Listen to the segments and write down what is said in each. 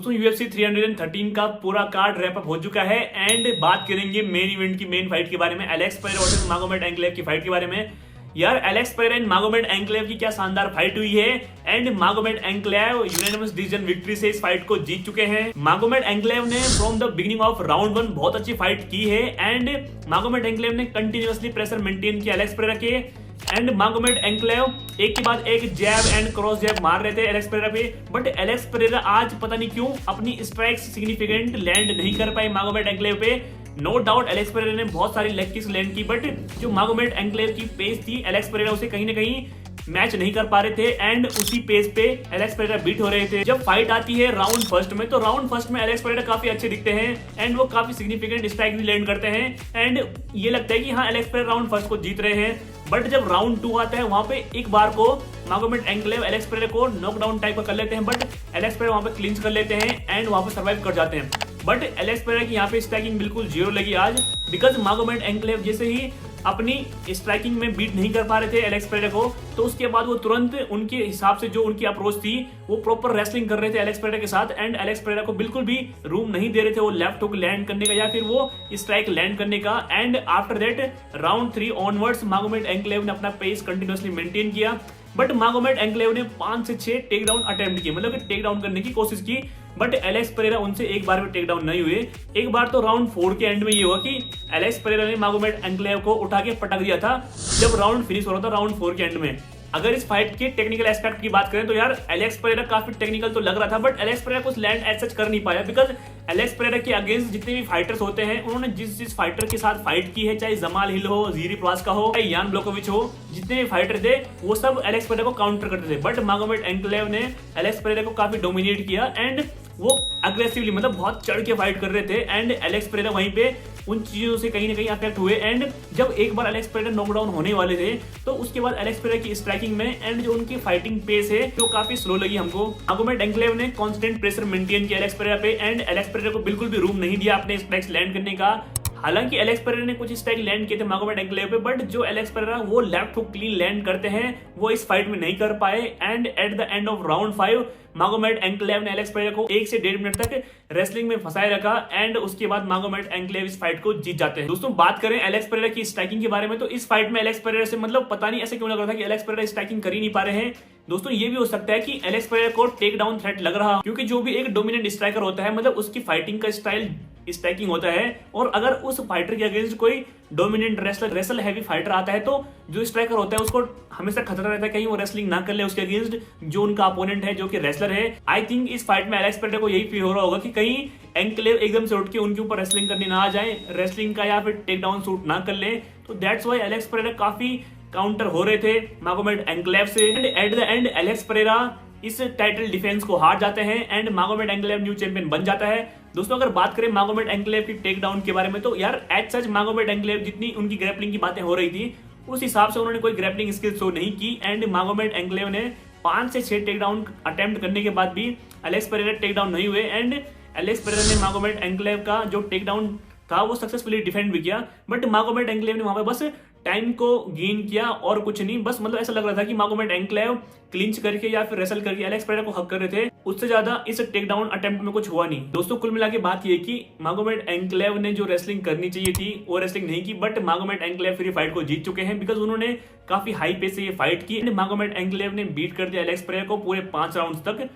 दोस्तों UFC 313 का पूरा कार्ड रैप अप हो चुका है एंड बात करेंगे मेन इवेंट की मेन फाइट के बारे में, Alex Pereira versus Magomed Ankalaev की फाइट के बारे में। यार Alex Pereira and Magomed Ankalaev की क्या शानदार फाइट हुई है and Magomed Ankalaev unanimous decision victory से इस फाइट को जीत चुके हैं। मागोमेड एंक्लेव ने from the beginning of round 1 बहुत अच्छी फाइट की है एंड मागोमेड एंक्लेव ने कंटिन्यूअसली प्रेशर मेंटेन किया एलेक्स पेरेरा के एंड मागोमेड एंक्लेव एक के बाद एक जैब एंड क्रॉस जैब मार रहे थे एलेक्स पेरेरा पे, बट एलेक्स पेरेरा आज पता नहीं क्यों अपनी स्ट्राइक्स सिग्निफिकेंट लैंड नहीं कर पाए मागोमेड एंक्लेव पे। नो डाउट एलेक्स पेरेरा ने बहुत सारी लेग किक्स लैंड की, बट जो मागोमेड एंक्लेव की पेस थी एलेक्स पेरेरा उसे कहीं ना कहीं मैच नहीं कर पा रहे थे एंड उसी पेस पे एलेक्स पेरेरा बीट हो रहे थे। जब फाइट आती है राउंड फर्स्ट में, तो राउंड फर्स्ट में एलेक्स पेरेरा काफी अच्छे दिखते हैं एंड वो काफी सिग्निफिकेंट स्ट्राइक भी लैंड करते हैं एंड ये लगता है कि हाँ एलेक्स पेरेरा राउंड फर्स्ट को जीत रहे हैं। बट जब राउंड 2 आता है वहां पे एक बार को मागोमेड एंक्लेव एलेक्स पेरेरा को नॉकडाउन टाइप का कर लेते हैं, बट एलेक्स पेरेरा वहां पे क्लिंच कर लेते हैं एंड वहां पे सर्वाइव कर जाते हैं। बट एलेक्स पेरेरा की यहाँ पे स्ट्राइकिंग बिल्कुल जीरो लगी आज, बिकॉज मागोमेड एंक्लेव जैसे ही अपनी स्ट्राइकिंग में बीट नहीं कर पा रहे थे एलेक्स पेरेरा को, तो उसके बाद वो तुरंत उनके हिसाब से जो उनकी अप्रोच थी वो प्रॉपर रेसलिंग कर रहे थे एलेक्स पेरेरा के साथ एंड एलेक्स पेरेरा को बिल्कुल भी रूम नहीं दे रहे थे वो लेफ्ट हुक लैंड करने का या फिर वो स्ट्राइक लैंड करने का। And after that round 3 onwards Magomed Ankalaev ने अपना पेस कंटिन्यूअसली मेंटेन किया, बट मागोमेड एंक्लेव ने 5 से 6 टेक डाउन अटेम्प्ट किए, मतलब कि टेक डाउन करने की कोशिश की, बट एलेक्स पेरेरा उनसे एक बार भी टेक डाउन नहीं हुए। एक बार तो राउंड 4 के एंड में ये हुआ कि एलेक्स पेरेरा ने मागोमेड एंक्लेव को उठा के पटक दिया था जब राउंड फिनिश हो रहा था राउंड 4 के एंड में। अगर इस फाइट के टेक्निकल एस्पेक्ट की बात करें तो यार एलेक्स पेरेरा काफी टेक्निकल तो लग रहा था, बट एलेक्स पेरेरा कुछ लैंड एज सच कर नहीं पाया, बिकॉज एलेक्स पेरेरा के अगेंस्ट जितने भी फाइटर्स होते हैं उन्होंने जिस फाइटर के साथ फाइट की है, चाहे जमाल हिल हो, जीरी प्लास्का हो, चाहे यान ब्लॉकोविच हो, जितने भी फाइटर थे वो सब एलेक्स पेरेरा को काउंटर करते थे। बट मागोमेड एंक्लेव ने एलेक्स पेरेरा को काफी डोमिनेट किया एंड वो अग्रेसिवली मतलब बहुत चढ़ के फाइट कर रहे थे एंड एलेक्स पेरेरा वहीं पे उन चीजों से कहीं ना कहीं अफेक्ट हुए। एंड जब एक बार एलेक्स पेरेरा नॉकडाउन होने वाले थे तो उसके बाद एलेक्स पेरेरा की स्ट्राइकिंग में एंड जो उनकी फाइटिंग पेस है जो काफी स्लो लगी हमको। मागोमेड एंक्लेव ने कांस्टेंट प्रेशर मेंटेन किया एलेक्स पेरेरा पे एंड एलेक्स पेरेरा को बिल्कुल भी रूम नहीं दिया अपने स्ट्राइक्स लैंड करने का। हालांकि एलेक्स पेरेरा ने कुछ स्ट्राइक लैंड किए थे मागोमेड एंक्लेव पे, बट जो एलेक्स पेरेरा वो लेफ्ट हुक क्लीन लैंड करते हैं वो इस फाइट में नहीं कर पाए and at the end of round 5 Magomed Ankalaev ने एलेक्स पेरेरा को 1 से 1.5 मिनट तक रेसलिंग में फंसाए रखा एंड उसके बाद मागोमेड एंक्लेव इस फाइट को जीत जाते हैं। दोस्तों बात करें एलेक्स पेरेरा की स्ट्राइकिंग के बारे में, तो इस फाइट में एलेक्स पेरेरा से मतलब पता नहीं ऐसे क्यों लग रहा था कि एलेक्स पेरेरा स्ट्राइकिंग कर ही नहीं पा रहे हैं। दोस्तों ये भी हो सकता है कि एलेक्स पेरेरा को टेक डाउन थ्रेट लग रहा, क्योंकि जो भी एक डोमिनेंट स्ट्राइकर होता है मतलब उसकी फाइटिंग का स्टाइल स्ट्राइकिंग होता है, और अगर उस फाइटर के अगेंस्ट कोई डोमिनेंट रेसल हैवी फाइटर आता है तो जो स्ट्राइकर होता है उसको हमेशा खतरा रहता है कहीं वो रेसलिंग ना कर ले उसके अगेंस्ट जो उनका अपोनेंट है जो कि रेसलर है। आई थिंक इस फाइट में एलेक्स पेरेरा को यही फील हो रहा होगा कि कहीं एंक्लेव एकदम से उठ के उनके ऊपर रेसलिंग करने ना आ जाए, रेसलिंग का या फिर टेक डाउन शूट ना कर ले, तो दैट्स व्हाई एलेक्स पेरेरा काफी काउंटर हो रहे थे मागोमेड एंक्लेव से and at the and Alex Pereira इस टाइटल डिफेंस को हार जाते हैं and Magomed enclave new champion बन जाता है। दोस्तों अगर बात करें मागोमेड एंक्लेव की टेक डाउन के बारे में, तो यार एज सच मागोमेड एंक्लेव जितनी उनकी ग्रैपलिंग की बातें हो रही थी उस हिसाब से उन्होंने कोई ग्रैपलिंग स्किल शो नहीं की एंड मागोमेड एंक्लेव ने 5 से 6 टेक डाउन अटेम्प्ट करने के बाद भी एलेक्स पेरेरा टेक डाउन नहीं हुए एंड एलेक्स पेरेरा ने मागोमेड एंक्लेव का जो टेक डाउन था वो सक्सेसफुली डिफेंड भी किया, बट मागोमेड एंक्लेव ने वहां पे बस टाइम को गेन किया और कुछ नहीं। बस मतलब ऐसा लग रहा था कि मागोमेड एंक्लेव क्लिंच करके या फिर रेसल करके एलेक्स पेरेरा को हक कर रहे थे, उससे ज्यादा इस टेक डाउन अटेम्प्ट में कुछ हुआ नहीं। दोस्तों कुल मिला के बात ये कि मागोमेड एंक्लेव ने जो रेसलिंग करनी चाहिए थी वो रेसलिंग नहीं की, बट मागोमेड एंक्लेव फिर फाइट को जीत चुके हैं बिकॉज उन्होंने काफी हाई पेस से ये फाइट की। मागोमेड एंक्लेव ने बीट कर दिया एलेक्स पेरेरा को पूरे 5 राउंड तक,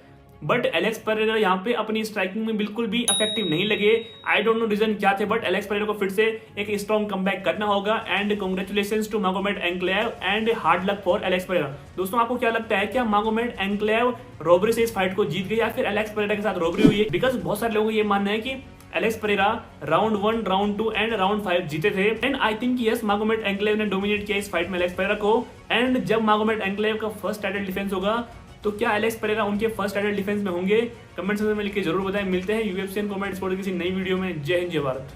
बट एलेक्स पेरेरा यहाँ पे अपनी स्ट्राइकिंग में बिल्कुल भी इफेक्टिव नहीं लगे। आई डोंट नो रीजन क्या थे, बट एलेक्स पेरेरा को फिर से एक स्ट्रॉन्ग कमबैक करना होगा and congratulations to Magomed Ankalaev and hard luck for Alex Pereira. दोस्तों आपको क्या लगता है, क्या मागोमेड एंक्लेव रॉबरी से इस फाइट को जीत गए या फिर एलेक्स पेरेरा के साथ रॉबरी हुई है? बिकॉज बहुत सारे लोगों को ये मानना है कि Alex Pereira round 1, round 2 and round 5 जीते थे and I think yes Magomed Ankalaev ने डोमिनेट किया इस फाइट में एलेक्स पेरेरा को। एंड जब मागोमेड एंक्लेव का फर्स्ट टाइटल डिफेंस होगा तो क्या एलेक्स पेरेरा उनके फर्स्ट टाइटल डिफेंस में होंगे? कमेंट सेक्शन में लिख के जरूर बताएं। मिलते हैं यूएफसी एंड कॉमेडी स्पोर्ट्स किसी नई वीडियो में। जय हिंद जय भारत।